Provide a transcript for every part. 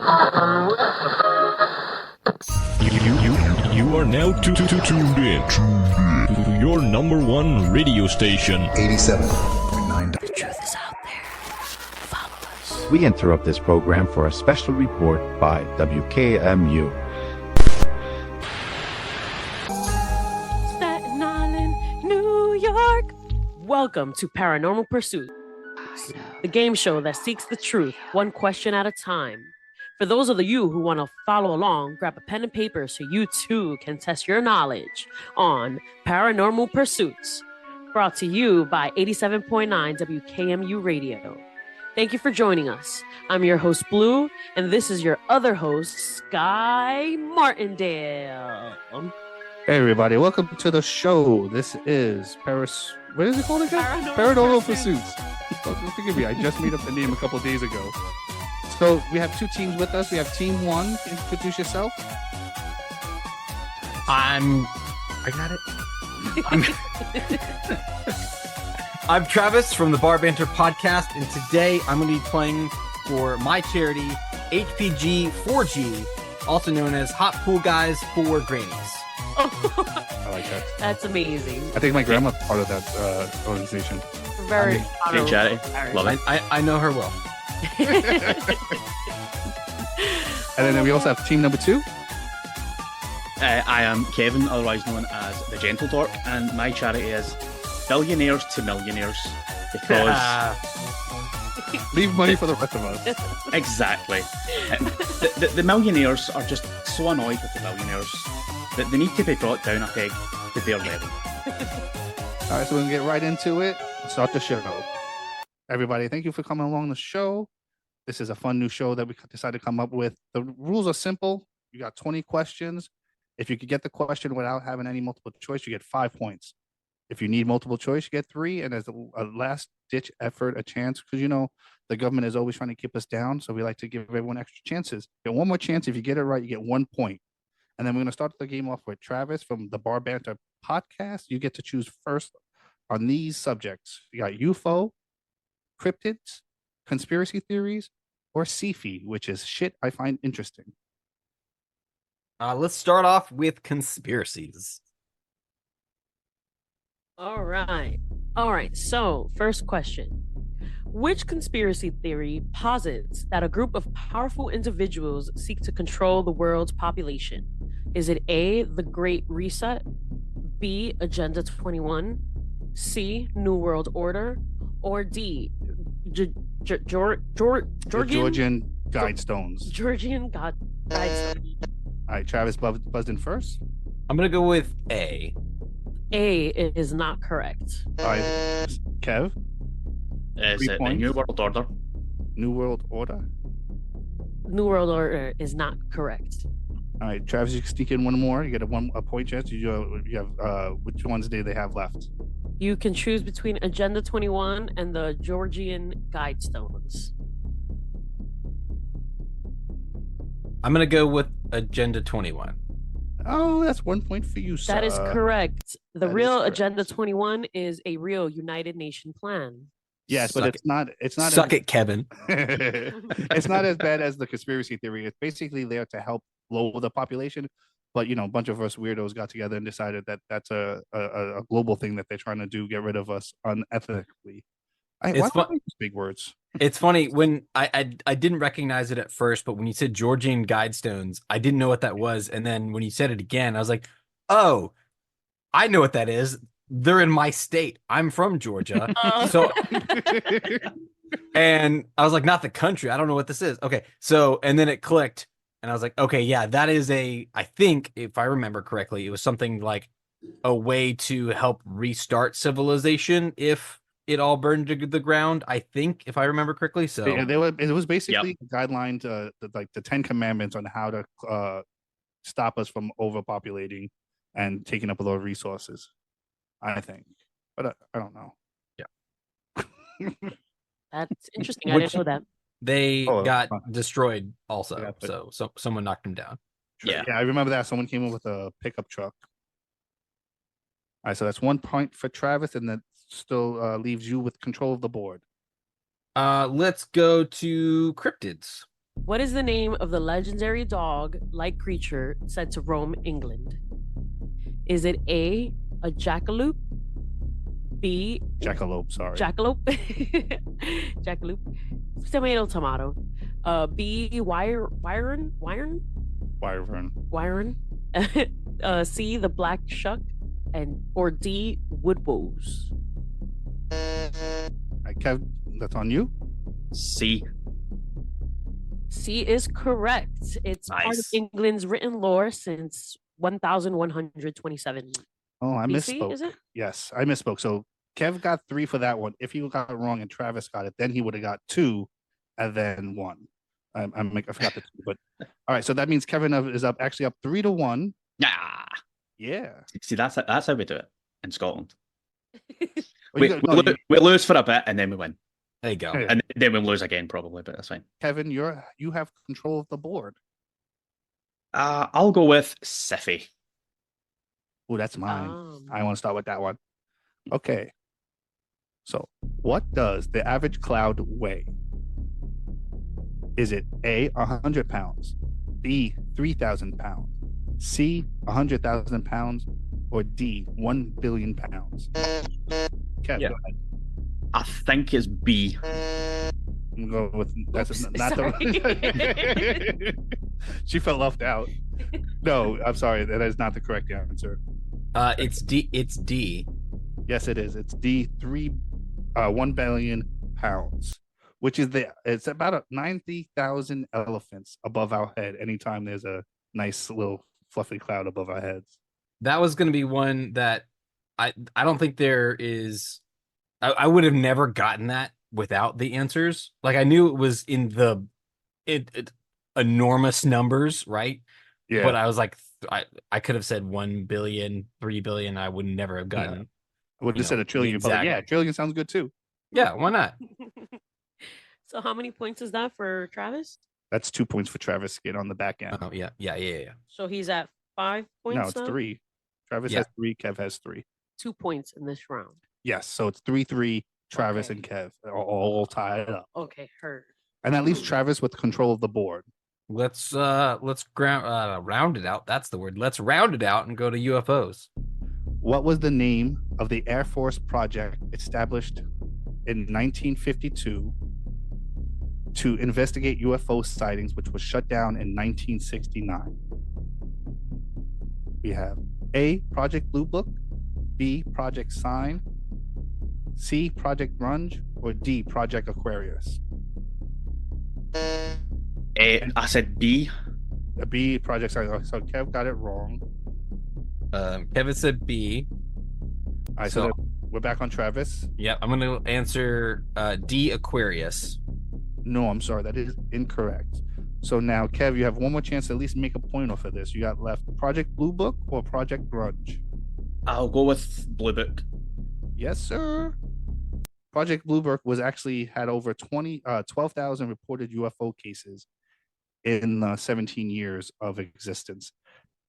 You are now tuned in to your number one radio station. 87.9. The truth is out there. Follow us. We interrupt this program for a special report by WKMU. Staten Island, New York. Welcome to Paranormal Pursuits, the game show that seeks the truth one question at a time. For those of you who want to follow along, grab a pen and paper so you too can test your knowledge on Paranormal Pursuits. Brought to you by 87.9 WKMU Radio. Thank you for joining us. I'm your host, Blue, and this is your other host, Sky Martindale. Hey everybody, welcome to the show. This is what is it called again? Paranormal Pursuits. Forgive me, I just made up the name a couple days ago. So we have two teams with us. We have Team 1. Introduce yourself. I got it. I'm Travis from the Bar Banter Podcast, and today I'm going to be playing for my charity, HPG 4G, also known as Hot Pool Guys for Grannies. I like that. That's amazing. I think my grandma's part of that organization. Very Great charity. Love it. I know her well. And then we also have team number 2. I am Kevin, otherwise known as the Gentle Dork, and my charity is Billionaires to Millionaires, because Leave money for the rest of us. exactly, the millionaires are just so annoyed with the billionaires that they need to be brought down a peg to their level. All right, so we're going to get right into it. Start the show. Everybody, thank you for coming along the show. This is a fun new show that we decided to come up with. The rules are simple. You got 20 questions. If you could get the question without having any multiple choice, you get 5 points. If you need multiple choice, you get 3. And as a last-ditch effort, a chance, because, you know, the government is always trying to keep us down. So we like to give everyone extra chances. Get one more chance. If you get it right, you get 1 point. And then we're going to start the game off with Travis from the Bar Banter Podcast. You get to choose first on these subjects. You got UFO, cryptids, conspiracy theories, or sci-fi, which is shit I find interesting. Let's start off with conspiracies. All right. So, first question. Which conspiracy theory posits that a group of powerful individuals seek to control the world's population? Is it A, the Great Reset, B, Agenda 21, C, New World Order, or D, Georgian Guidestones. Georgian Guidestones. All right, Travis buzzed in first. I'm going to go with A. A is not correct. All right, Kev. Is 3 it the points. New World Order? New World Order. New World Order is not correct. All right, Travis, you can sneak in one more. You get a point chance. You have which ones do they have left? You can choose between Agenda 21 and the Georgian Guidestones. I'm going to go with Agenda 21. Oh, that's 1 point for you, sir. That is correct. The that is real correct. Agenda 21 is a real United Nation plan. Yes, but Suck it's not. It's not. Suck it, Kevin. It's not as bad as the conspiracy theory. It's basically there to help lower the population. But, you know, a bunch of us weirdos got together and decided that that's a global thing that they're trying to do, get rid of us unethically. Why do I use big words? It's funny when I didn't recognize it at first, but when you said Georgian Guidestones, I didn't know what that was. And then when you said it again, I was like, oh, I know what that is. They're in my state. I'm from Georgia. So, and I was like, not the country. I don't know what this is. Okay. So, and then it clicked and I was like, okay, yeah, that is I think if I remember correctly, it was something like a way to help restart civilization if it all burned to the ground, I think, if I remember correctly. So Yeah, it was basically guidelines, like the 10 commandments on how to stop us from overpopulating and taking up a lot of resources, I think. But I don't know. Yeah. That's interesting. I didn't know that. They got destroyed also. Yeah, but- So someone knocked them down. Yeah. Yeah, I remember that. Someone came in with a pickup truck. All right, so that's 1 point for Travis, and that still leaves you with control of the board. Let's go to cryptids. What is the name of the legendary dog-like creature said to roam England? Is it a jackalope, B, Jackalope, sorry. jackalope, jackalope, tomato, B, Wyvern. C, the black shuck, or D, woodwose. Kev, that's on you. C. C is correct. It's part of Nice. England's written lore since 1127. Oh, I BC, misspoke. is it? Yes, I misspoke. So Kev got 3 for that one. If he got it wrong and Travis got it, then he would have got 2 and then 1. I forgot the 2, but all right. So that means Kevin is up 3-1. Yeah. Yeah. See, that's how we do it in Scotland. Well, you We, got- no, we lose for a bit and then we win. There you go. Yeah. And then we'll lose again probably, but that's fine. Kevin, you have control of the board. I'll go with Siffy. Oh, that's mine. Um, I want to start with that one. Okay. So, what does the average cloud weigh? Is it A, 100 pounds, B, 3,000 pounds, C, 100,000 pounds, or D, 1 billion pounds? Kev, Yeah. go ahead. I think it's B. I'm going with that's Oops, not the. She felt left out. No, I'm sorry. That is not the correct answer. It's D. It's D. Yes, it is. It's D, 1 billion pounds, which is it's about 90,000 elephants above our head anytime there's a nice little fluffy cloud above our heads. That was going to be one that I don't think there is. I would have never gotten that without the answers. Like I knew it was in the enormous numbers, right? Yeah. But I was like, I could have said 1 billion, 3 billion. I would never have gotten. I would you have said know, a trillion, but exact- yeah, a trillion sounds good too. Yeah, why not? So how many points is that for Travis? That's 2 points for Travis Skid on the back end. Oh yeah. So he's at 5 points. No, it's now? 3. Travis Yeah. has 3. Kev has 3. 2 points in this round. Yes, so it's 3-3. Travis Okay. and Kev are all tied up, Okay, heard. and that leaves Travis with control of the board. Let's round it out. That's the word. Let's round it out and go to UFOs. What was the name of the Air Force project established in 1952 to investigate UFO sightings, which was shut down in 1969? We have A, Project Blue Book, B, Project Sign, C, Project Grunge, or D, Project Aquarius? I said B. A B, Project Sign. Oh, so Kev got it wrong. Kevin said B. All right, so So- we're back on Travis. Yeah, I'm gonna answer D, Aquarius. No, I'm sorry, that is incorrect. So now, Kev, you have one more chance to at least make a point off of this. You got left Project Blue Book or Project Grunge? I'll go with Blue Book. Yes, sir. Project Blue Book was actually had over 12,000 reported UFO cases in 17 years of existence.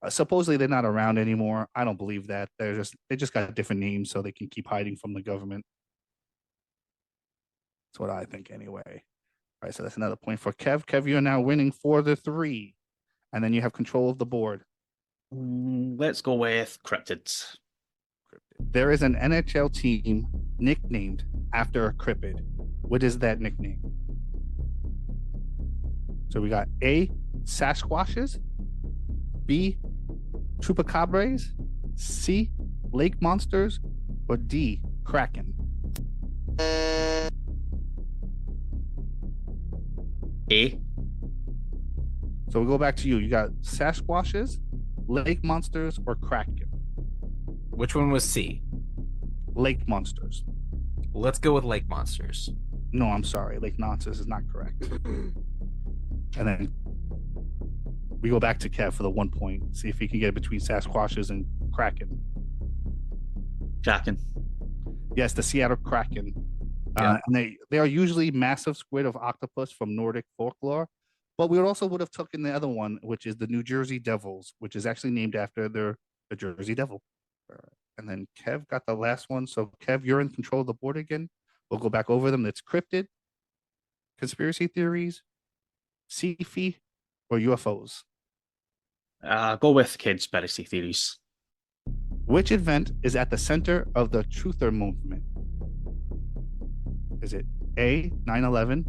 Supposedly they're not around anymore. I don't believe that. They just got different names so they can keep hiding from the government. That's what I think anyway. All right, so that's another point for Kev. Kev, you're now winning 4-3, and then you have control of the board. Let's go with cryptids. There is an NHL team nicknamed after a cryptid. What is that nickname? So we got A, Sasquatches, B, Chupacabras, C, Lake Monsters, or D, Kraken? A. So we go back to you. You got Sasquatches, Lake Monsters, or Kraken? Which one was C? Lake Monsters. Let's go with Lake Monsters. No, I'm sorry. Lake Monsters is not correct. And then we go back to Kev for the 1 point. See if he can get it between Sasquatches and Kraken. Kraken. Yes, the Seattle Kraken. Yeah. And they are usually massive squid of octopus from Nordic folklore. But we also would have taken the other one, which is the New Jersey Devils, which is actually named after the Jersey Devil. And then Kev got the last one. So Kev, you're in control of the board again. We'll go back over them. It's cryptid, conspiracy theories, sci-fi, or UFOs? Go with conspiracy theories. Which event is at the center of the truther movement? Is it A, 9/11,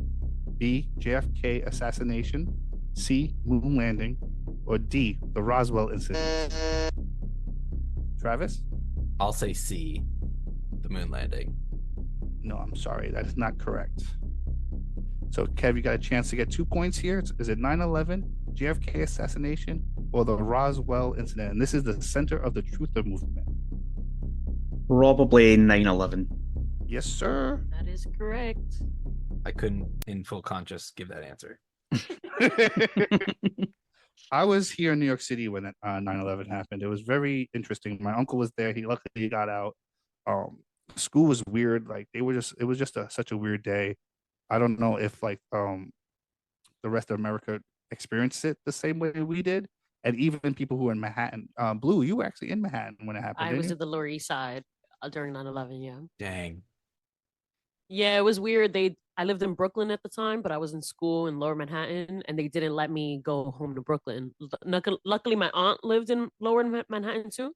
B, JFK assassination, C, moon landing, or D, the Roswell incident? Travis? I'll say C, the moon landing. No, I'm sorry. That is not correct. So, Kev, you got a chance to get 2 points here. Is it 9/11, JFK assassination, or the Roswell incident? And this is the center of the truther movement. Probably 9/11. Yes, sir. That is correct. I couldn't, in full conscious, give that answer. I was here in New York City when 9/11 happened. It was very interesting. My uncle was there. He luckily got out. School was weird. Like it was just such a weird day. I don't know if like the rest of America experienced it the same way we did, and even people who were in Manhattan. Blue, you were actually in Manhattan when it happened. I didn't was you? at the Lower East Side during 9/11. Yeah. Dang. Yeah, it was weird. I lived in Brooklyn at the time, but I was in school in Lower Manhattan, and they didn't let me go home to Brooklyn. Luckily, my aunt lived in Lower Manhattan too,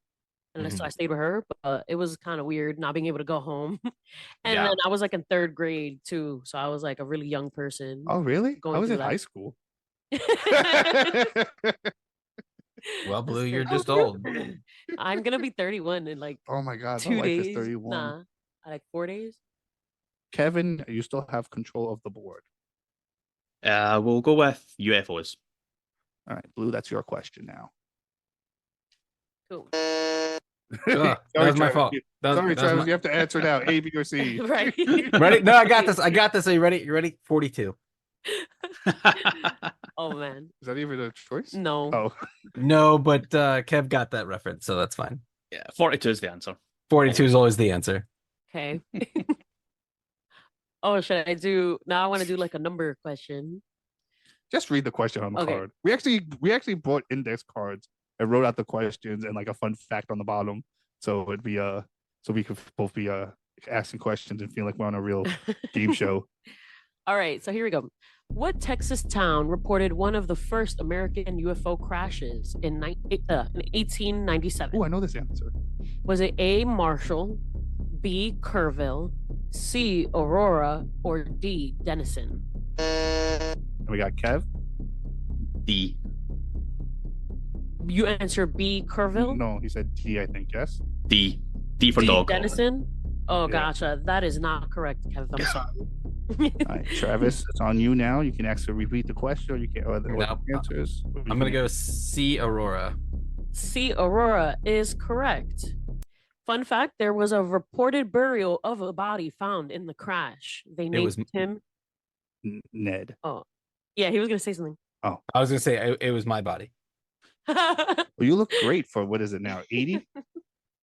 and so I stayed with her. But it was kind of weird not being able to go home. And Yeah. then I was like in third grade too, so I was like a really young person. Oh, really? I going was through in that. high school. Well, Blue, you're That's just old. I'm gonna be 31 in like Oh my God, my 2 wife is days. 31. Nah, like 4 days. Kevin, you still have control of the board. We'll go with UFOs. All right, Blue, that's your question now. Cool. Ugh, that was my Travis. fault. Sorry, that was Travis. my- You have to answer now. A, B, or C. Right. Ready? No, I got this. I got this. Are you ready? You ready? 42. Oh man. Is that even a choice? No. Oh, No, but Kev got that reference, so that's fine. Yeah, 42 is the answer. 42 is always the answer. Okay. Oh, should I do now? I want to do like a number question. just read the question on the Okay. card. We actually brought index cards and wrote out the questions and like a fun fact on the bottom. So it'd be so we could both be asking questions and feel like we're on a real game show. All right, so here we go. What Texas town reported one of the first American UFO crashes in 1897? Oh, I know this answer. Was it A, Marshall, B, Kerrville, C, Aurora, or D, Denison? And we got Kev. D. You answer B, Kerrville? No, he said D, I think. Yes. D. D for D, dog. Denison? Oh, Yeah. gotcha. That is not correct, Kev. I'm sorry. All right, Travis, it's on you now. You can actually repeat the question, or you can or the Nope. answers. I'm gonna go C, Aurora. C, Aurora is correct. Fun fact, there was a reported burial of a body found in the crash. They named was- him. Ned. Oh, yeah, he was going to say something. I was gonna say it was my body. Well, you look great for what is it now? 80?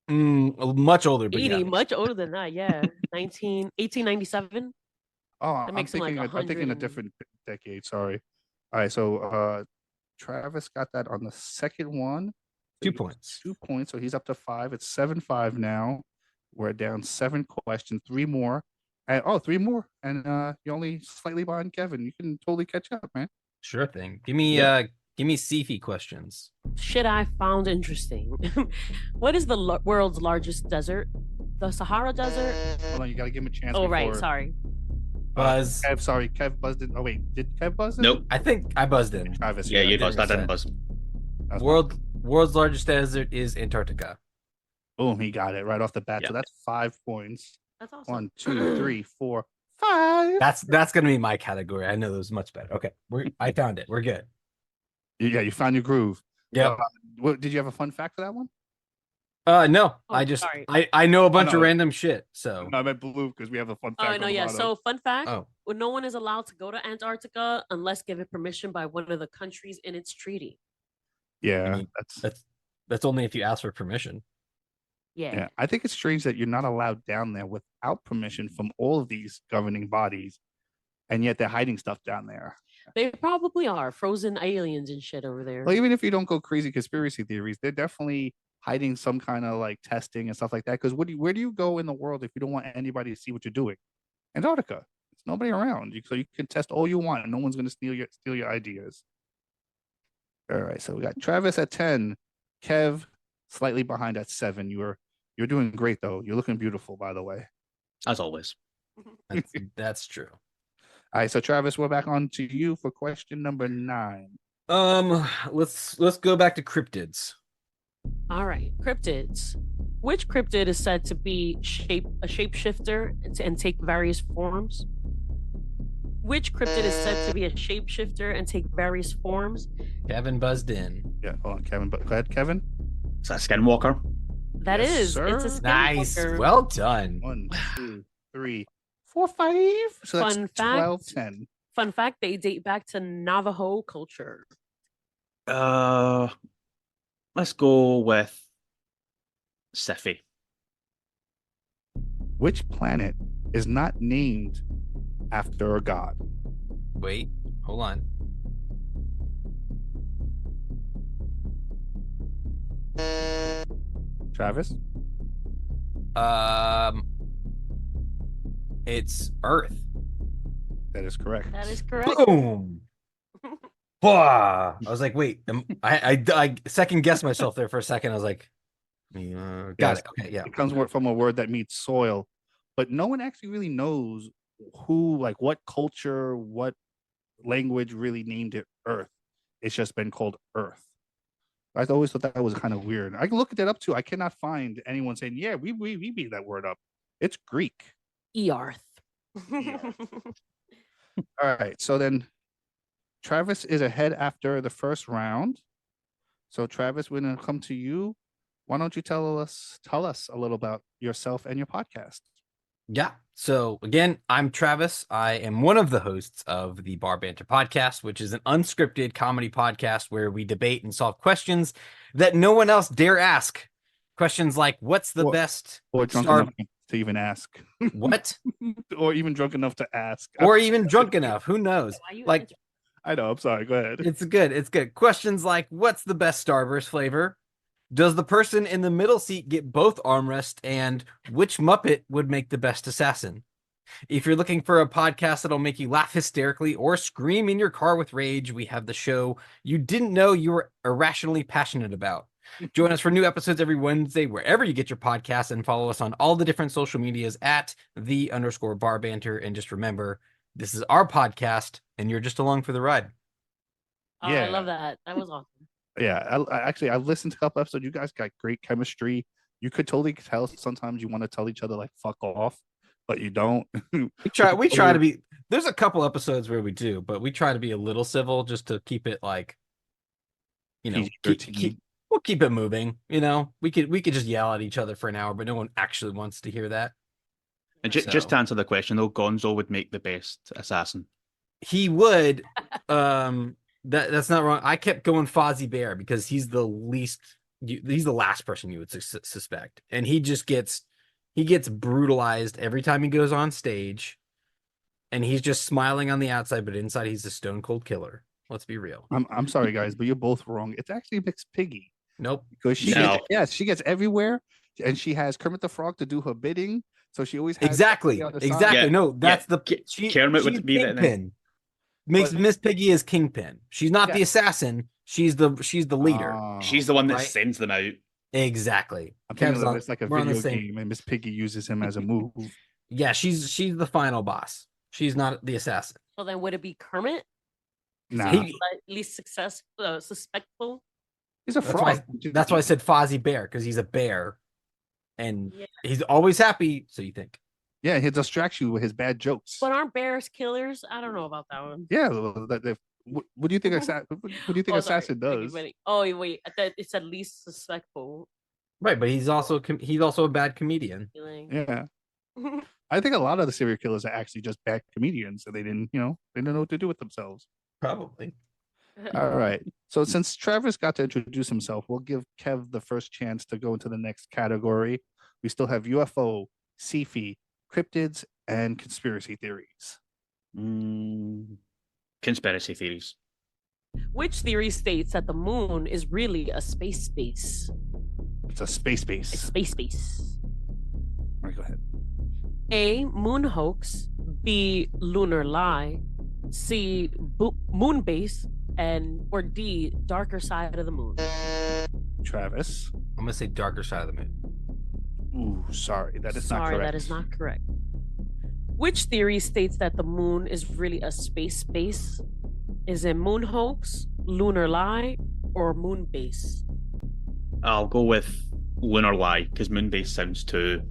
Much older, but 80, yeah. much older than that. Yeah. 1897. Oh, That I'm makes him like thinking I'm thinking a 100 different decade. Sorry. All right, so Travis got that on the second one. 2 points. 2 points, so he's up to 5. It's 7-5 now. We're down 7 questions, 3 more. And 3 more. And you're only slightly behind Kevin. You can totally catch up, man. Sure thing. Give me Yeah. give me Cephy questions. Shit I found interesting. What is the world's largest desert? The Sahara Desert? Hold on, you gotta give him a chance. Oh, right. before- Sorry. Buzz. Kev, sorry, Kev buzzed in. Oh wait, did Kev buzz in? Nope. I think I buzzed in. Travis. Yeah, you did. buzzed. I didn't buzz. That's World's largest desert is Antarctica. Boom, he got it right off the bat. So Yeah. that's 5 points. That's awesome. 1, 2, 3, 4, 5. That's gonna be my category. I know those much better. Okay, I found it. We're good. Yeah, you found your groove. Yep. What did you have a fun fact for that one? No, Oh, I just sorry. I know a bunch no. of random shit. So No, I meant blue because we have a fun fact. Oh, on no, the yeah. bottom. So, fun fact oh, well, no one is allowed to go to Antarctica unless given permission by one of the countries in its treaty. yeah, I mean, that's that's only if you ask for permission. Yeah. yeah. I think it's strange that you're not allowed down there without permission from all of these governing bodies, and yet they're hiding stuff down there. They probably are frozen aliens and shit over there. Well, even if you don't go crazy conspiracy theories, they're definitely hiding some kind of like testing and stuff like that. Because where do you go in the world if you don't want anybody to see what you're doing? Antarctica. It's nobody around. So you can test all you want, and no one's gonna steal your ideas. All right, so we got Travis at 10, Kev slightly behind at 7. You're doing great though. You're looking beautiful, by the way. As always. That's true. All right, so Travis, we're back on to you for question number 9. Let's go back to cryptids. All right, cryptids. Which cryptid is said to be a shapeshifter and take various forms? Which cryptid is said to be a shapeshifter and take various forms? Kevin buzzed in. Yeah, hold on, Kevin. But go ahead, Kevin. Is that a skinwalker? That Yes, is. sir. It's a Nice. skinwalker. Well done. 1, 2, 3, 4, 5. So that's Fun fact. 12, 10. Fun fact: they date back to Navajo culture. Let's go with Siffy. Which planet is not named after a god? Wait, hold on. Travis? It's Earth. That is correct. That is correct. Boom. I was like, wait, I second guessed myself there for a second. I was like, got Yes. it. Okay, yeah. It comes from a word that means soil, but no one actually really knows what culture, what language really named it Earth. It's just been called Earth. I always thought that was kind of weird. I looked that up too. I cannot find anyone saying, yeah, we made that word up. It's Greek. Earth. All right. So then Travis is ahead after the first round. So Travis, we're gonna come to you. Why don't you tell us a little about yourself and your podcast? Yeah. So again, I'm Travis. I am one of the hosts of the Bar Banter podcast, which is an unscripted comedy podcast where we debate and solve questions that no one else dare ask. Questions like, what's the best Or drunk star- enough to even ask. what? Or even drunk enough to ask. Or even drunk enough. Who knows? Why you Like, I know. I'm sorry. Go ahead. it's good. It's good. Questions like, what's the best Starburst flavor? Does the person in the middle seat get both armrests? And which Muppet would make the best assassin? If you're looking for a podcast that'll make you laugh hysterically or scream in your car with rage, we have the show you didn't know you were irrationally passionate about. Join us for new episodes every Wednesday, wherever you get your podcasts, and follow us on all the different social medias at @the_bar banter. And just remember, this is our podcast and you're just along for the ride. Oh, Yeah. I love that. That was awesome. Yeah. I listened to a couple episodes. You guys got great chemistry. You could totally tell sometimes you want to tell each other like fuck off, but you don't. We try to be, there's a couple episodes where we do, but we try to be a little civil just to keep it like, you know, we'll keep it moving. You know, we could just yell at each other for an hour, but no one actually wants to hear that. And just to answer the question though, Gonzo would make the best assassin. He would. That's not wrong. I kept going Fozzie Bear because he's the last person you would suspect, and he gets brutalized every time he goes on stage, and he's just smiling on the outside, but inside he's a stone cold killer. Let's be real. I'm sorry, guys, but you're both wrong. It's actually Miss Piggy. Nope. Because she No. she gets everywhere, and she has Kermit the Frog to do her bidding. So she always has Exactly. on the side. Exactly. Yeah, No, that's yeah. Kermit would she's be that then. Kingpin. Makes But- Miss Piggy as Kingpin. She's not the Yeah. assassin. She's the leader. Oh. She's the one that Right. sends them out. Exactly. I'm thinking Kev's of on- it's like a we're on the video same- game, and Miss Piggy uses him as a move. Yeah, she's the final boss. She's not the assassin. So then, would it be Kermit? Nah, He- Least suspectful. he's a That's frog. why, that's why I said Fozzie Bear, because he's a bear. And Yeah. he's always happy, so you think. Yeah, he distracts you with his bad jokes. But aren't bears killers? I don't know about that one. Yeah, what do you think? What do you think Oh, sorry. assassin does? Oh wait, I thought it said least suspectful. Right, but he's also a bad comedian. Yeah, I think a lot of the serial killers are actually just bad comedians, and they didn't know what to do with themselves. Probably. All right. So since Travis got to introduce himself, we'll give Kev the first chance to go into the next category. We still have UFO, sci-fi, cryptids, and conspiracy theories. Conspiracy theories. Which theory states that the moon is really a space? It's a space A base. space. All right, go ahead. A. Moon hoax. B. B, lunar lie, C, moon base, or D, darker side of the moon? Travis. I'm gonna say darker side of the moon. Ooh, sorry, that is not Sorry, correct. that is not correct. Which theory states that the moon is really a space base? Is it moon hoax, lunar lie, or moon base? I'll go with lunar lie because moonbase sounds too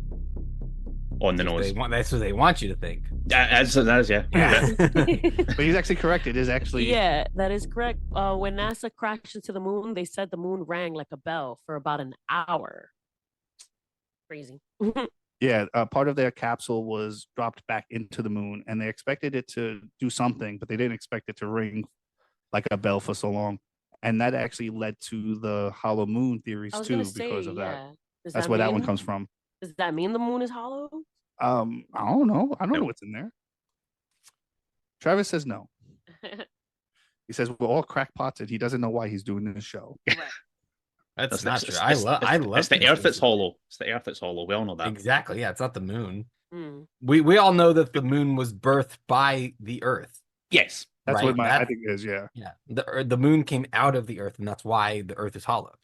on the nose. That's what they want you to think. That is, yeah. Yeah. But he's actually correct. It is actually. Yeah, that is correct. When NASA crashed into the moon, they said the moon rang like a bell for about an hour. Crazy. Yeah, part of their capsule was dropped back into the moon, and they expected it to do something, but they didn't expect it to ring like a bell for so long. And that actually led to the hollow moon theories I was too, gonna because say, of that. yeah. That's where that one comes from. Does that mean the moon is hollow? I don't know. I don't know Nope. what's in there. Travis says no. He says we're all crackpots, and he doesn't know why he's doing this show. That's That's not it's- true. I love. It's the Earth that's conspiracy. hollow. It's the Earth that's hollow. We all know that. Exactly. Yeah, it's not the moon. Hmm. We all know that the moon was birthed by the Earth. Yes. That's Right, what my I that- think is. Yeah. Yeah, the moon came out of the Earth, and that's why the Earth is hollow.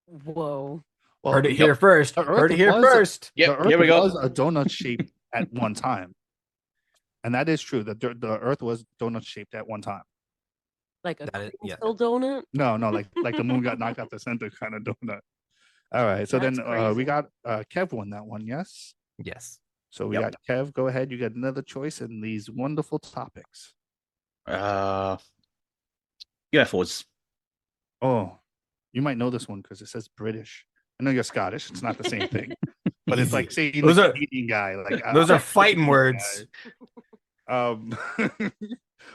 Whoa. Well, Heard it here first. the Heard Earth it here was- first. the Yep. Earth Here we go. was a donut shape at one time, and that is true. The Earth was donut shaped at one time. Like a That is- yeah. still donut? No, like the moon got knocked out the center kind of donut. All right, so That's then crazy. we got Kev won that one, yes. Yes. So we Yep. got Kev. Go ahead, you got another choice in these wonderful topics. UFOs. Oh, you might know this one because it says British. I know you're Scottish. It's not the same thing, but it's like saying Those the are- Canadian guy. Like Those I'm are a fighting Canadian words. guy.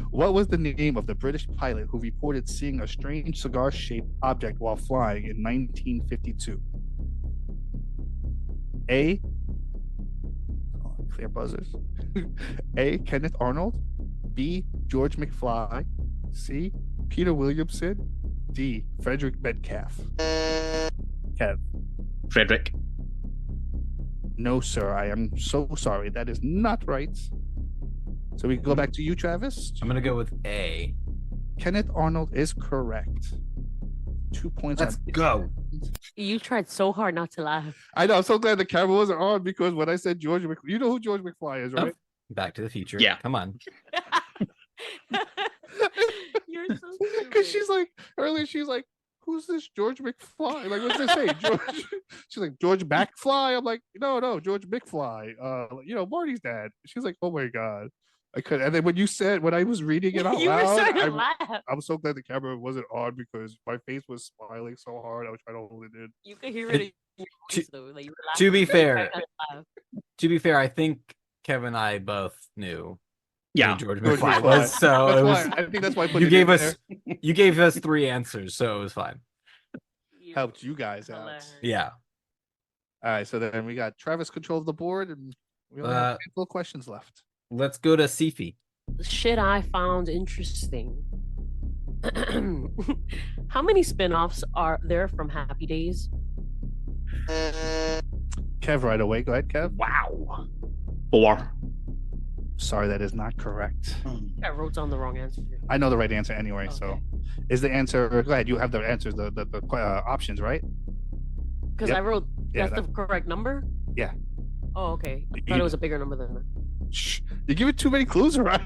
What was the name of the British pilot who reported seeing a strange cigar-shaped object while flying in 1952? A. Clear buzzers. A. Kenneth Arnold. B. George McFly. C. Peter Williamson. D. Frederick Metcalf. Kev. Frederick. No, sir. I am so sorry. That is not right. So we go back to you, Travis. I'm gonna go with A. Kenneth Arnold is correct. 2 points. Let's on- go. You tried so hard not to laugh. I know. I'm so glad the camera wasn't on because when I said George, you know who George McFly is, Oh, right? Back to the Future. Yeah. Come on. You're so Because stupid. she's like earlier, she's like, "Who's this George McFly?" Like, what's this say? George? She's like, "George McFly." I'm like, "No, George McFly." Marty's dad. She's like, "Oh my god." I could, and then when I was reading it out You were loud, starting to laugh. I'm so glad the camera wasn't on because my face was smiling so hard. I was trying to hold it in. You could hear it in your To- voice, though. Like, you were To be laughing. fair, I laughed. I think Kevin and I both knew Yeah. who George George McFly McFly. was. So That's it why was, I think that's why I put you it gave in us there. you gave us 3 answers, so it was fine. You're Helped you guys out. hilarious. Yeah. All right, so then we got Travis control of the board, and we only have a handful of questions left. Let's go to Sifi. Shit I found interesting. How many spin-offs are there from Happy Days? Kev, right away. Go ahead, Kev. Wow. 4. Sorry, that is not correct. I wrote down the wrong answer. I know the right answer anyway. So, Okay. is the answer? Go ahead. You have the answers, the options, right? Because Yep. I wrote Yeah, that's the correct number? Yeah. Oh, okay. I You- thought it was a bigger number than that. Shh, you give it too many clues, right?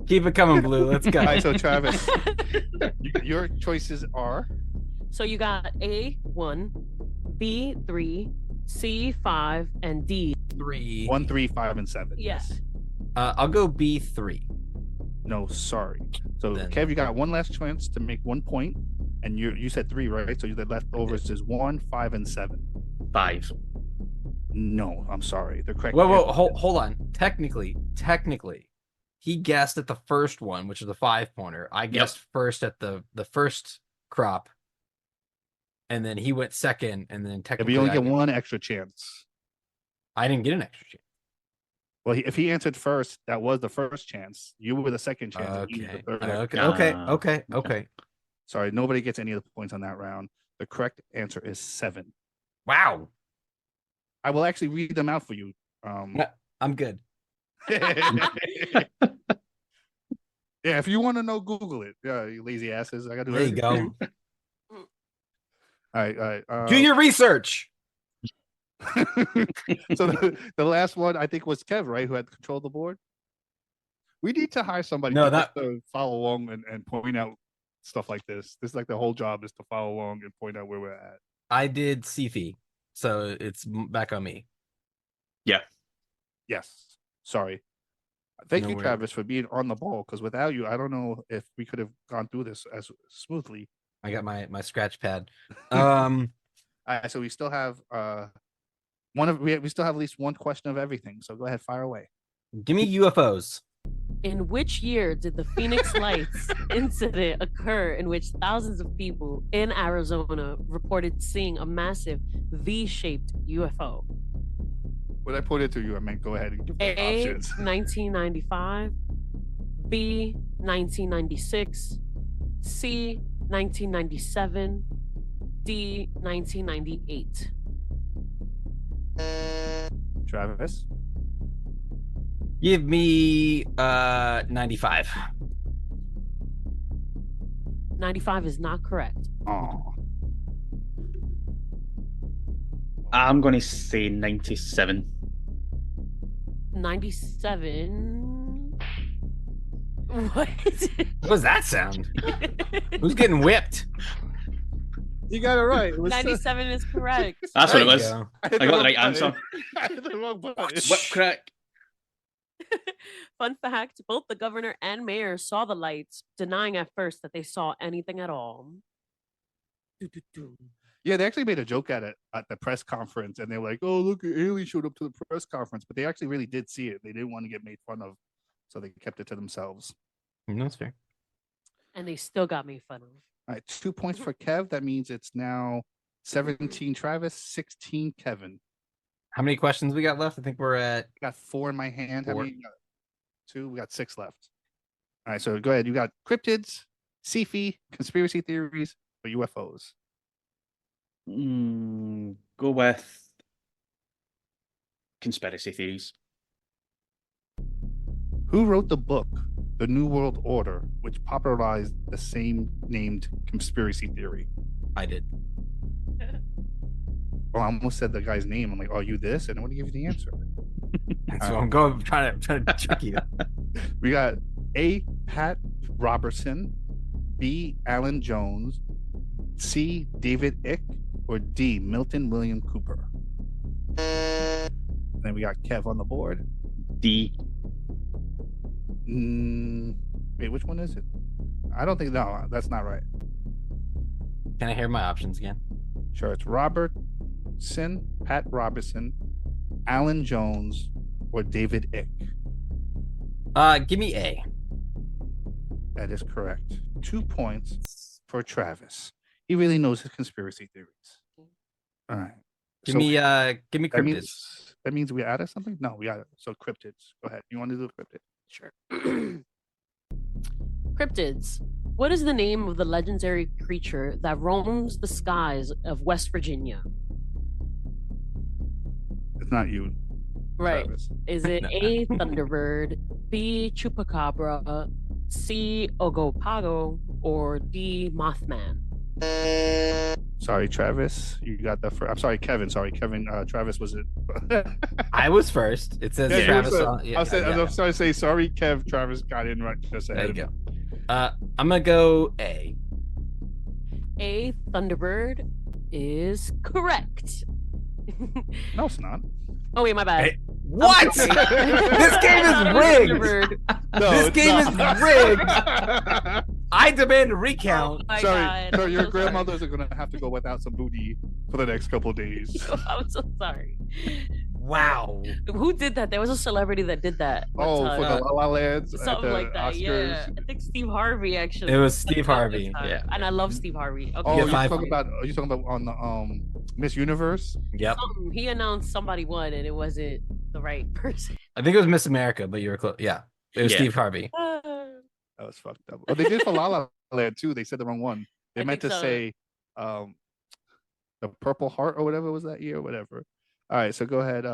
Keep it coming, Blue. Let's go. All right, so Travis, your choices are So you got A1, B3, C5, and D. 3. 1, 3, 5, and 7. Yes. I'll go B3. No, sorry. So Then- Kev, you got one last chance to make 1 point, and you said 3, right? So the leftovers is 1, 5, and 7. 5. No, I'm sorry. The correct. Whoa, hold on. Technically, he guessed at the first one, which is the 5-pointer. I guessed first at the first crop, and then he went second, and then If technically you only I get one extra chance. I didn't get an extra chance. Well, if he answered first, that was the first chance. You were the second chance. and he was the Okay. third. Okay. Sorry, nobody gets any of the points on that round. The correct answer is 7. Wow. I will actually read them out for you. I'm good. Yeah, if you want to know, Google it. Yeah, you lazy asses. I got to do There you everything. go. All right, all right. Do your research. So the last one I think was Kev, right? Who had control of the board. We need to hire somebody No, just to follow along and point out stuff like this. This is like the whole job is to follow along and point out where we're at. I did Sifi, so it's back on me. Yeah. Yes. Sorry. Thank No you, worries. Travis, for being on the ball. Because without you, I don't know if we could have gone through this as smoothly. I got my scratch pad. All right, so we still have we still have at least one question of everything. So go ahead, fire away. Give me UFOs. In which year did the Phoenix Lights incident occur in which thousands of people in Arizona reported seeing a massive V-shaped UFO? When I put it to you, I meant go ahead and give the A, options. 1995, B, 1996, C, 1997, D, 1998. Travis. Give me 95. 95 is not correct. Oh, I'm going to say 97. 97. What? What does that sound? Who's getting whipped? you got it right. It was 97 is correct. That's There what it you was. go. I hit I got the right wrong answer. button. I hit the wrong button. Whip crack. Fun fact, both the governor and mayor saw the lights, denying at first that they saw anything at all. Doo-doo-doo. Yeah, they actually made a joke at it at the press conference, and they were like, "Oh, look, an alien showed up to the press conference," but they actually really did see it. They didn't want to get made fun of, so they kept it to themselves. That's fair. And they still got made fun of. All right, 2 points for Kev. That means it's now 17 Travis, 16 Kevin. How many questions we got left? I think we're at Got 4 in my hand. How 4. many? You got? 2. We got 6 left. All right, so go ahead. You got cryptids, Sifi, conspiracy theories, or UFOs. Go with conspiracy theories. Who wrote the book, The New World Order, which popularized the same named conspiracy theory? I did. Well, I almost said the guy's name. I'm like, "Are you this?" And I want to give you the answer. So I'm going trying to trick you. We got A. Pat Robertson, B. Alan Jones, C. David Icke, or D. Milton William Cooper. Then we got Kev on the board. D. Wait, which one is it? I don't think no, that's not right. Can I hear my options again? Sure, it's Robertson, Pat Robertson, Alan Jones, or David Icke. Give me A. That is correct. 2 points for Travis. He really knows his conspiracy theories. All right. Give So me that cryptids. means we added something? No, we added. So cryptids. Go ahead. You want to do cryptid? Sure. Cryptids. What is the name of the legendary creature that roams the skies of West Virginia? It's not you. Right. Travis. Is it A, Thunderbird, B, Chupacabra, C, Ogopago, or D, Mothman? Sorry, Travis. You got that for I'm sorry, Kevin. Sorry, Kevin. Travis was it? I was first. It says Yeah, you Travis. said- On, yeah, I'm yeah. sorry to say sorry, Kev. Travis got in right just There ahead you of go. me. I'm gonna go A. A, Thunderbird is correct. No, it's not. Oh, wait, my bad. Hey, what? This game is rigged. Thunderbird. No, This it's game is not. rigged. I demand a recount. Oh my Sorry, God, so I'm your so grandmothers are gonna have to go without some booty for the next couple of days. sorry. I'm so sorry. Wow. Who did that? There was a celebrity that did that. one Oh, for the time. La La Lands, at Something the like that. Yeah, Oscars. I think Steve Harvey actually. It was did Steve that Harvey, one time. yeah. And I love Steve Harvey. Okay, Oh, Yeah, you're five- talking about? Are you talking about on the Miss Universe? Yep. He announced somebody won, and it wasn't the right person. I think it was Miss America, but you were close. Yeah. It was Yeah. Steve Harvey. That was fucked up. Oh, they did for La La Land too. They said the wrong one. They I meant to think so. say, the Purple Heart or whatever was that year, whatever. All right, so go ahead.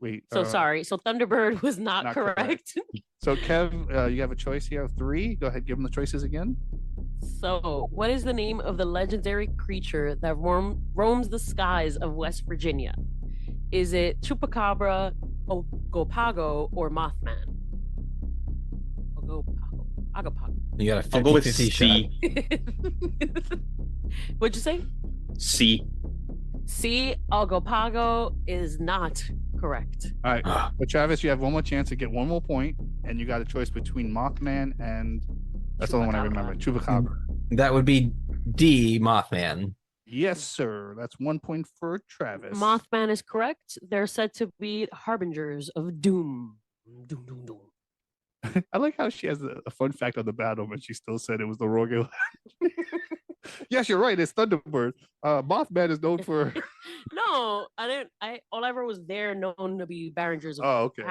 Wait. So sorry. So Thunderbird was not, not correct. correct. So Kev, you have a choice here of 3. Go ahead, give them the choices again. So, what is the name of the legendary creature that roams the skies of West Virginia? Is it Chupacabra, Ogopago, or Mothman? Ogopago. Agapago. You got a I'll go with 50-50 shot. What'd you say? C. C. Ogopago is not correct. All right, but Travis, you have one more chance to get one more point, and you got a choice between Mothman and that's the only one I remember. Chupacabra. That would be D, Mothman. Yes, sir. That's 1 point for Travis. Mothman is correct. They're said to be harbingers of doom. Doom, doom, doom. I like how she has a fun fact on the battle, but she still said it was the wrong. Yes, you're right. It's Thunderbird. Mothman is known for. No, I didn't. Oliver was there known to be Barringers. Oh, okay.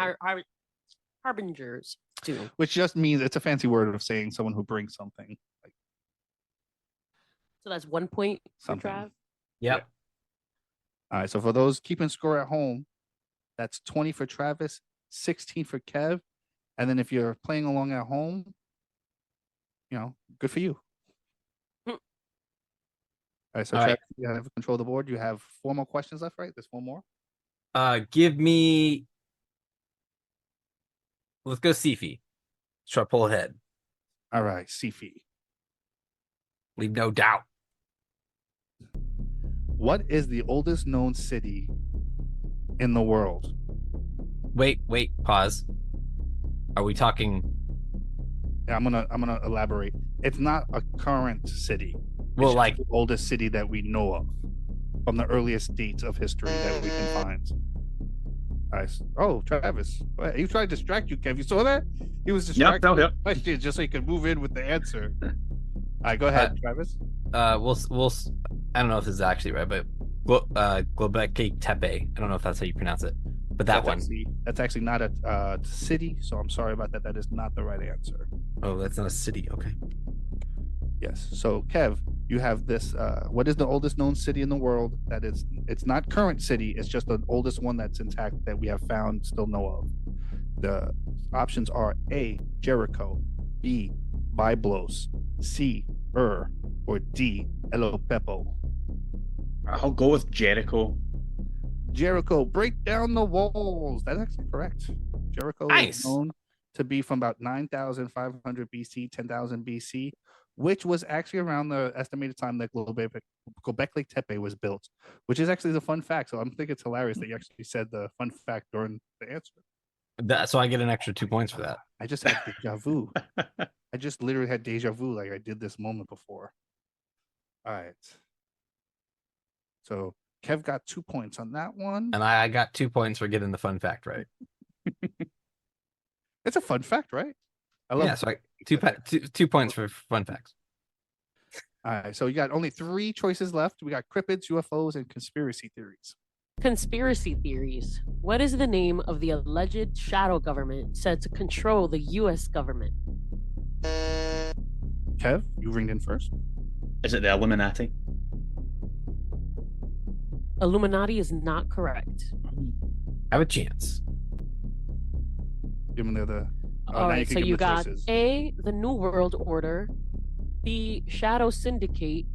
Harbingers too. Which just means it's a fancy word of saying someone who brings something. Like So that's 1 point for something. Trav. Yep. All right. So for those keeping score at home, that's 20 for Travis, 16 for Kev. And then if you're playing along at home, good for you. All right. So All Travis, right. you have control of the board. You have 4 more questions left, right? There's 4 more. Give me. Let's go Sifi. Let's try to pull ahead. All right. Sifi. Leave no doubt. What is the oldest known city in the world? Wait, pause. Are we talking? Yeah, I'm gonna elaborate. It's not a current city. Well, It's like the oldest city that we know of from the earliest dates of history that we can find. All right. Oh, Travis, he tried to distract you, Kev. You saw that? He was distracted with the question just so he could move in with the answer. All right, go ahead, Travis. we'll. I don't know if this is actually right, but Göbekli Tepe. I don't know if that's how you pronounce it, but that's actually not a city. So I'm sorry about that. That is not the right answer. Oh, that's not a city. Okay. Yes. So Kev, you have this. What is the oldest known city in the world? It's not current city. It's just the oldest one that's intact that we have found, still know of. The options are A, Jericho, B, Byblos, C, or D, El Pepo. I'll go with Jericho. Jericho, break down the walls. That's actually correct. Jericho is known to be from about 9,500 BC, 10,000 BC, which was actually around the estimated time that Göbekli Tepe was built, which is actually the fun fact. So I'm thinking it's hilarious that you actually said the fun fact during the answer. So I get an extra 2 points for that. I just had deja vu. I just literally had deja vu like I did this moment before. All right. So Kev got 2 points on that one. And I got 2 points for getting the fun fact right. It's a fun fact, right? I love. Yeah, so 2 points for fun facts. All right, so you got only 3 choices left. We got cryptids, UFOs, and conspiracy theories. Conspiracy theories. What is the name of the alleged shadow government said to control the U.S. government? Kev, you ringed in first. Is it the Illuminati? Illuminati is not correct. I have a chance. Give me the. All right, so you got choices. A, the New World Order, B, Shadow Syndicate,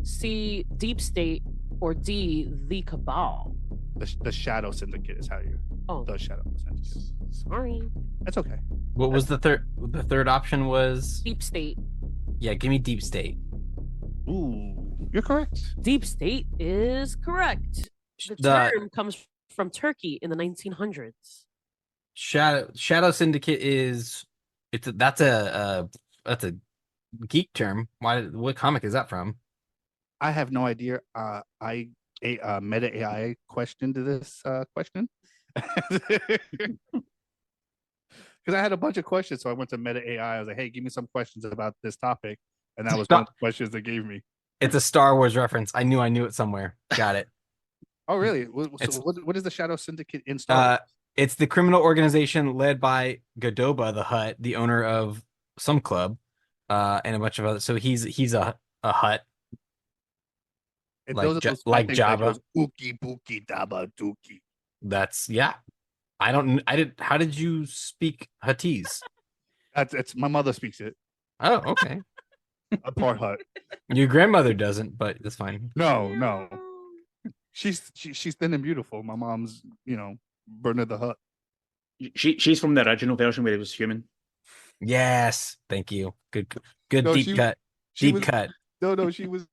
C, Deep State, or D, the Cabal. The Shadow Syndicate is how you. Oh, the Shadow Syndicate. Sorry. That's okay. What was the third? The third option was Deep State. Yeah, give me Deep State. Ooh, you're correct. Deep State is correct. The term comes from Turkey in the 1900s. Shadow Syndicate is that's a geek term. What comic is that from? I have no idea. I meta AI questioned this question because I had a bunch of questions, so I went to meta AI. I was like, "Hey, give me some questions about this topic," and that was one of the questions they gave me. It's a Star Wars reference. I knew it somewhere. Got it. Oh, really? So what is the Shadow Syndicate in Star Wars? It's the criminal organization led by Godoba the Hutt, the owner of some club, and a bunch of others. So he's a Hutt. And Like those are those like things that Java. goes ookie bookie daba dookie. That's yeah. I did. How did you speak Huttese? That's my mother speaks it. Oh, okay. A part hut. Your grandmother doesn't, but that's fine. No. She's thin and beautiful. My mom's, Bernard the Hut. She's from the original version where he was human. Yes, thank you. Good No, deep cut. She Deep was cut. no. She was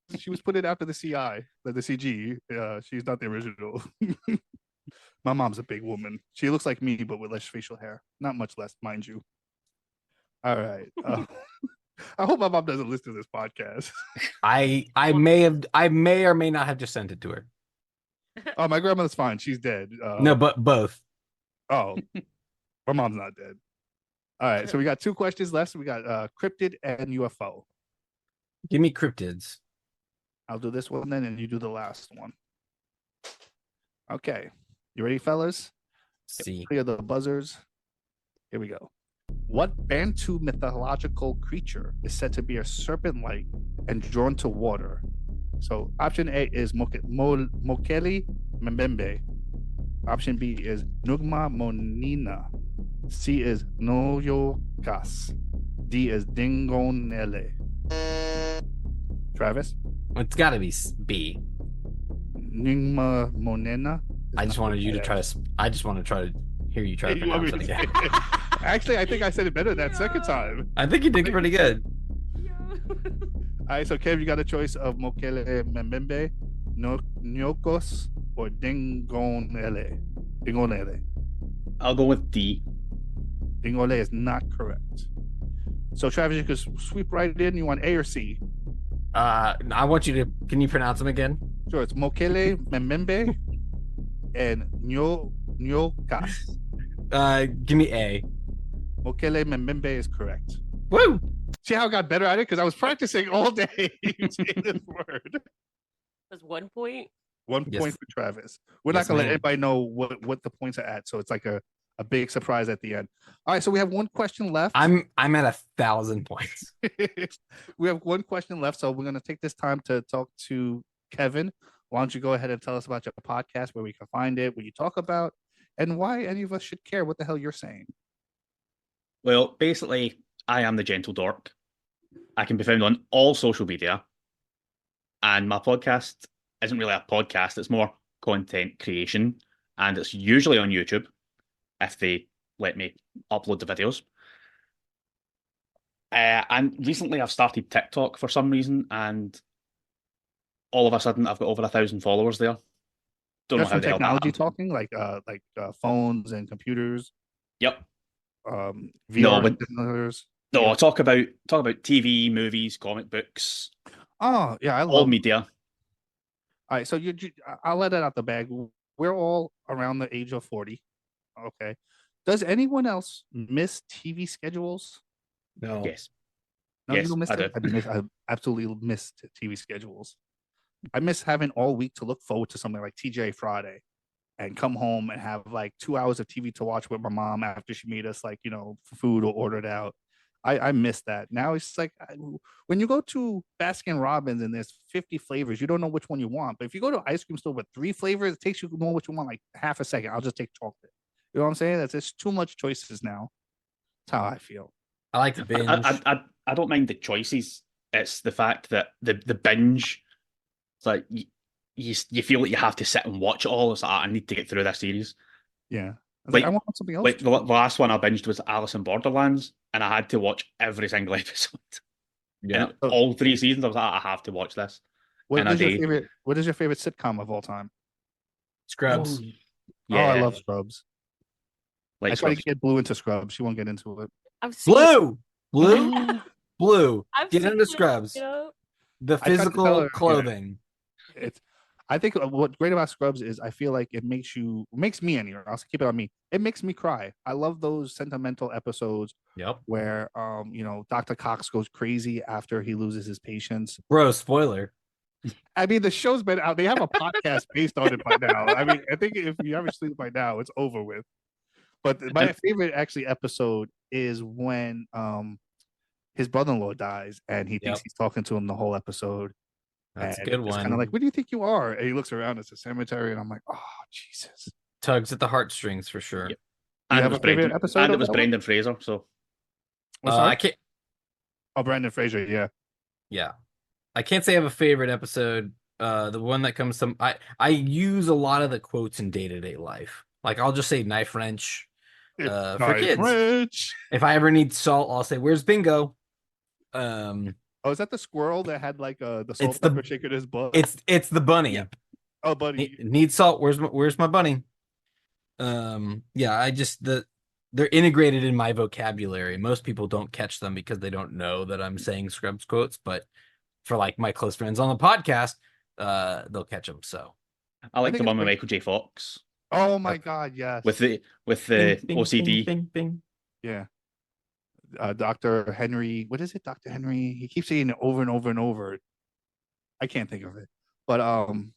put in after the CI, the CG. She's not the original. My mom's a big woman. She looks like me, but with less facial hair. Not much less, mind you. All right. I hope my mom doesn't listen to this podcast. I may or may not have just sent it to her. Oh, my grandmother's fine. She's dead. No, but both. Oh, my mom's not dead. All right. So we got 2 questions left. We got cryptid and UFO. Give me cryptids. I'll do this one then, and you do the last one. Okay. You ready, fellas? See. Clear the buzzers. Here we go. What Bantu mythological creature is said to be a serpent-like and drawn to water? So option A is Mokele Mbembe. Option B is Nugma Monina. C is Noyokas. D is Dingonele. Travis? It's got to be B. Nugma Monena? I just wanted you to try to. I just want to try to hear you try to You want pronounce me it to- again. Actually, I think I said it better that second time. I think you did pretty good. All right, so Kev, you got a choice of Mokele Mbembe, Nyokos, or Dingonele. Dingonele. I'll go with D. Dingole is not correct. So Travis, you could sweep right in. You want A or C? I want you to. Can you pronounce them again? Sure, it's Mokele Mbembe and Nyokas. Give me A. Mokele Mbembe is correct. Woo! See how I got better at it? Because I was practicing all day saying this word. That's 1 point. 1 Yes. point for Travis. We're Yes, not gonna let ma'am. anybody know what the points are at, so it's like a big surprise at the end. All right, so we have 1 question left. I'm at 1,000 points. We have 1 question left, so we're gonna take this time to talk to Kevin. Why don't you go ahead and tell us about your podcast, where we can find it, what you talk about, and why any of us should care what the hell you're saying. Well, basically, I am the Gentle Dork. I can be found on all social media. And my podcast isn't really a podcast, it's more content creation. And it's usually on YouTube if they let me upload the videos. And recently I've started TikTok for some reason, and all of a sudden I've got over 1,000 followers there. Don't know Just how from the hell that technology happened. talking, like phones and computers, Yep. VR No, but- monitors. No, I talk about TV, movies, comic books, Oh yeah, I all love. media. All right, so I'll let it out the bag. We're all around the age of 40. Okay. Does anyone else miss TV schedules? No. Yes. No, Yes, you don't miss I it. I absolutely miss TV schedules. I miss having all week to look forward to something like TJ Friday, and come home and have like 2 hours of TV to watch with my mom after she made us food or ordered out. I miss that. Now it's like when you go to Baskin Robbins and there's 50 flavors, you don't know which one you want. But if you go to an ice cream store with 3 flavors, it takes you to know what you want like half a second. I'll just take chocolate. You know what I'm saying? That's just too much choices now. That's how I feel. I like to binge. I don't mind the choices. It's the fact that the binge, it's like you feel like you have to sit and watch it all. It's like, I need to get through this series. Yeah. Like- I want something else. Like the last one I binged was Alice in Borderlands, and I had to watch every single episode. Yeah. And all 3 seasons, I was like, I have to watch this. What and a is your day. favorite? What is your favorite sitcom of all time? Scrubs. Yeah, Oh, I love Scrubs. like I tried to Scrubs. get Blue into Scrubs. She won't get into it. I've seen Blue. I've Get seen into it, Scrubs. you know? The tried to tell physical her, yeah. clothing. It's. I think what's great about Scrubs is I feel like it makes me anyway. I'll keep it on me. It makes me cry. I love those sentimental episodes Yep. where Dr. Cox goes crazy after he loses his patience. Bro, spoiler. I mean, the show's been out. They have a podcast based on it by now. I mean, I think if you haven't seen it by now, it's over with. But my favorite actually episode is when his brother-in-law dies and he thinks Yep. he's talking to him the whole episode. That's a And good it's kind of like, one. "What do you think you are?" And he looks around, it's a cemetery, and I'm like, "Oh, Jesus." Tugs at the heartstrings for sure. Yep. Do you And it have was a favorite Brendan. episode And it of was that one? Brendan Fraser. So Oh, sorry? I can't. Oh, Brandon Fraser, yeah. Yeah, I can't say I have a favorite episode. The one that comes to I use a lot of the quotes in day-to-day life. Like I'll just say knife wrench for Knife kids. wrench. If I ever need salt, I'll say, "Where's Bingo?" Oh, is that the squirrel that had like the salt It's the- pepper shaker in his butt? It's the bunny. Yeah. Oh, buddy. Need salt. Where's my bunny? Yeah, they're integrated in my vocabulary. Most people don't catch them because they don't know that I'm saying Scrubs quotes, but for like my close friends on the podcast, they'll catch them. So I like think the it's one with pretty- Michael J. Fox Oh my God, yes. with the Bing, bing, OCD. bing, bing, bing. Yeah. Dr. Henry, what is it? Dr. Henry. He keeps saying it over and over and over. I can't think of it. But I'm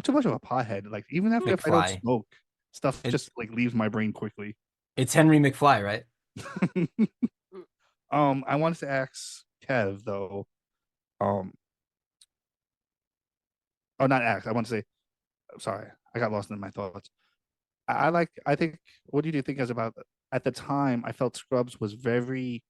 too much of a pothead. Like even after if I don't McFly. smoke, stuff just like leaves my brain quickly. It's Henry McFly, right? I wanted to ask Kev though. Oh, not ask. I want to say, sorry, I got lost in my thoughts. I think, what do you think is about at the time? I felt Scrubs was very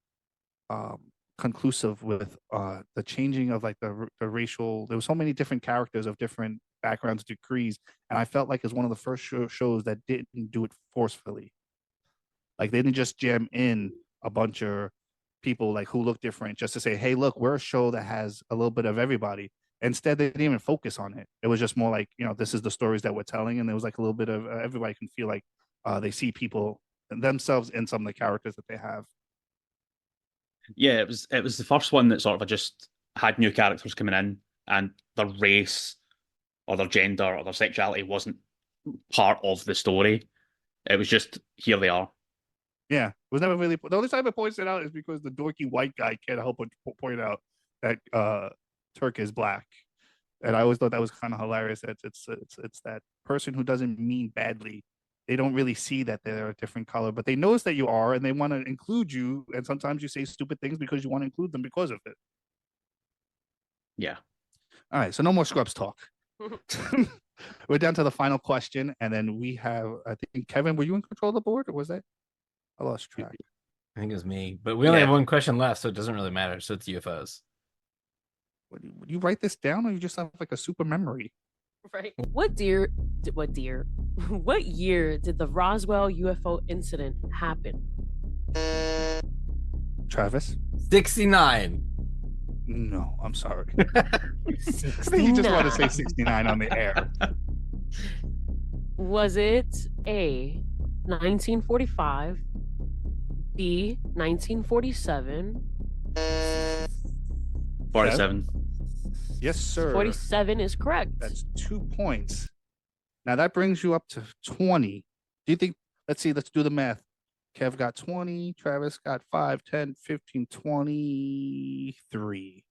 conclusive with the changing of like the racial. There were so many different characters of different backgrounds, degrees, and I felt like it's one of the first shows that didn't do it forcefully. Like they didn't just jam in a bunch of people like who look different just to say, "Hey, look, we're a show that has a little bit of everybody." Instead, they didn't even focus on it. It was just more like, this is the stories that we're telling, and there was like a little bit of everybody can feel like they see people themselves in some of the characters that they have. Yeah, it was the first one that sort of just had new characters coming in, and their race or their gender or their sexuality wasn't part of the story. It was just here they are. Yeah, it was never really. The only time it points it out is because the dorky white guy can't help but point out that Turk is black, and I always thought that was kind of hilarious. It's that person who doesn't mean badly. They don't really see that they're a different color, but they notice that you are, and they want to include you. And sometimes you say stupid things because you want to include them because of it. Yeah. All right, so no more Scrubs talk. We're down to the final question, and then we have. I think Kevin, were you in control of the board, or was that? I lost track. I think it was me, but we only have one question left, so it doesn't really matter. So it's UFOs. Would you write this down, or you just have like a super memory? Right. What year did the Roswell UFO incident happen? Travis? 69. No, I'm sorry. I think you just want to say 69 on the air. Was it A, 1945, B, 1947? 47. Yes, sir. 47 is correct. That's 2 points. Now that brings you up to 20. Do you think, let's do the math. Kev got 20, Travis got 5, 10, 15, 23.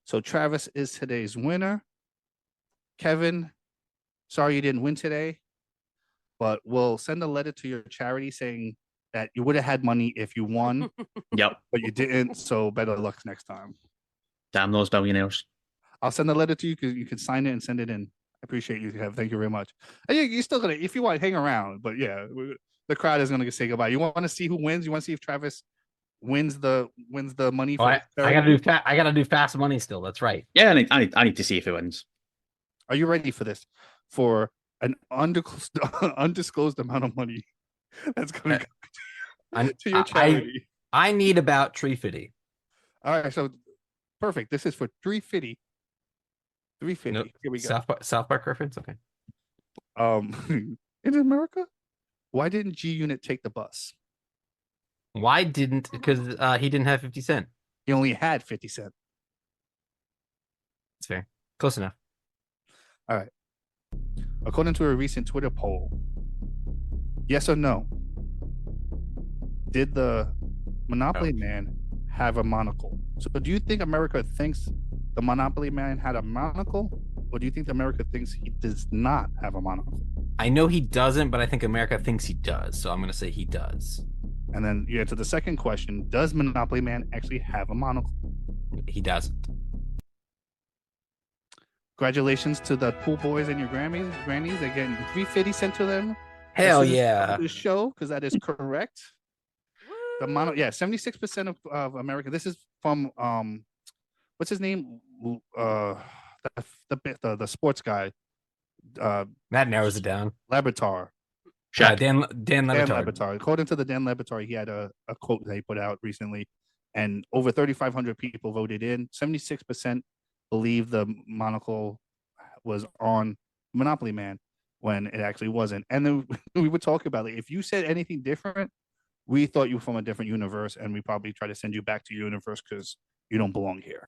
So Travis is today's winner. Kevin, sorry you didn't win today, but we'll send a letter to your charity saying that you would have had money if you won, Yep. but you didn't. So better luck next time. Damn those billionaires. I'll send the letter to you because you can sign it and send it in. I appreciate you, Kev. Thank you very much. And you're still gonna, if you want, hang around. But yeah, the crowd is gonna say goodbye. You want to see who wins? You want to see if Travis wins the money? I gotta do fast money still. That's right. Yeah, I need to see if he wins. Are you ready for this? For an undisclosed amount of money that's going to go to your charity. I need about $350. All right, so perfect. This is for 350. 350. Nope. Here we go. South Park reference. Okay. In America, why didn't G Unit take the bus? Why didn't? Because he didn't have 50 cent. He only had 50 cents. It's fair. Close enough. All right. According to a recent Twitter poll, yes or no, did the Monopoly Man have a monocle? So do you think America thinks the Monopoly Man had a monocle, or do you think America thinks he does not have a monocle? I know he doesn't, but I think America thinks he does. So I'm going to say he does. And then you answer the second question, does Monopoly Man actually have a monocle? He doesn't. Congratulations to the pool boys and your grannies. They're getting 350 sent to them. Hell as soon as yeah. the show, because that is correct. The mono, 76% of America. This is from what's his name? The sports guy. That narrows it down. Laboratory. Dan Dan Lebatard. Lebatard. According to the Dan Lebatard, he had a quote that he put out recently, and over 3,500 people voted in. 76% believe the monocle was on Monopoly Man when it actually wasn't. And then we would talk about it. If you said anything different, we thought you were from a different universe, and we probably try to send you back to your universe because you don't belong here.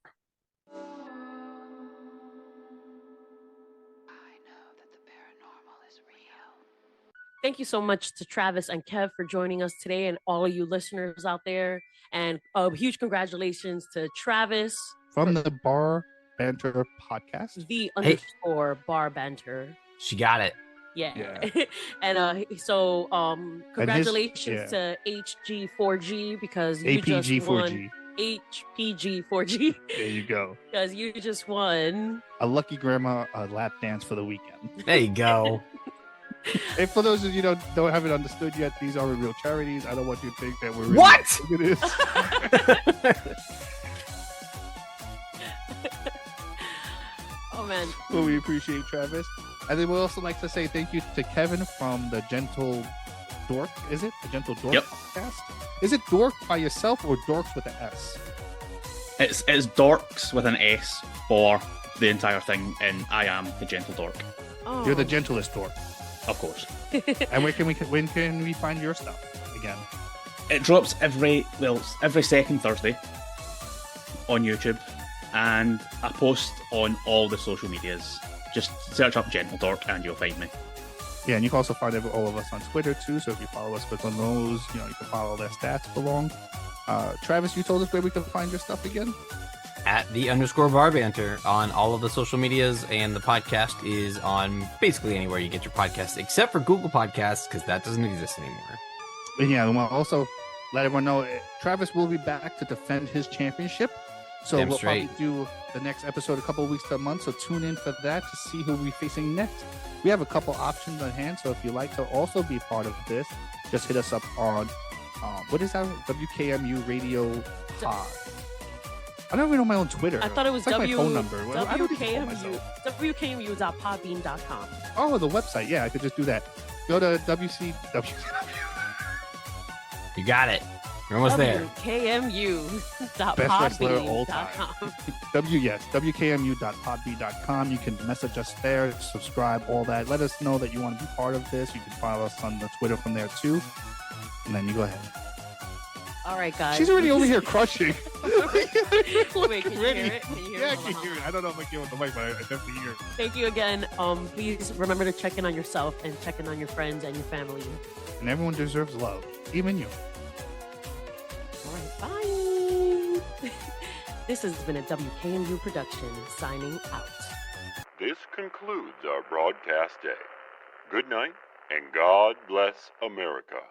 Thank you so much to Travis and Kev for joining us today, and all of you listeners out there. And a huge congratulations to Travis From the Bar Banter podcast. the underscore bar banter. She got it. Yeah. And so congratulations to HG4G because you just won. HPG4G. There you go. Because you just won a lucky grandma lap dance for the weekend. There you go. And for those of you who don't haven't understood yet, these are real charities. I don't want you to think that we're really What? Look at this. Oh man. Well, we appreciate Travis. And then we'd also like to say thank you to Kevin from the Gentle Dork. Is it the Gentle Dork podcast? Is it Dork by yourself or Dorks with an S? It's Dorks with an S for the entire thing, and I am the Gentle Dork. Oh. You're the gentlest dork. Of course. And when can we find your stuff again? It drops every second Thursday on YouTube, and I post on all the social medias. Just search up Gentle Dork and you'll find me. Yeah, and you can also find all of us on Twitter too. So if you follow us on those, you can follow their stats along. Travis, you told us where we can find your stuff again. At the underscore bar banter on all of the social medias, and the podcast is on basically anywhere you get your podcasts, except for Google Podcasts, because that doesn't exist anymore. And yeah, we'll also let everyone know Travis will be back to defend his championship. So Damn we'll straight. probably do the next episode a couple of weeks to a month. So tune in for that to see who we're facing next. We have a couple options on hand. So if you'd like to also be part of this, just hit us up on what is that? WKMU Radio Pod. I don't even know my own Twitter. I thought it was it's like my phone number. I don't even call WKMU. myself. WKMU.podbean.com. Oh, the website. Yeah, I could just do that. Go to WCW. You got it. You're almost there. Best wrestler of all time. WKMU.podbean.com. You can message us there, subscribe, all that. Let us know that you want to be part of this. You can follow us on the Twitter from there too. And then you go ahead. All right, guys. She's already over here crushing. Wait, can you hear it? Can you hear Yeah, I it? can hear it. I don't know if I can hear it with the mic, but I definitely hear it. Thank you again. Please remember to check in on yourself and check in on your friends and your family. And everyone deserves love, even you. All right, bye. This has been a WKMU production, signing out. This concludes our broadcast day. Good night, and God bless America.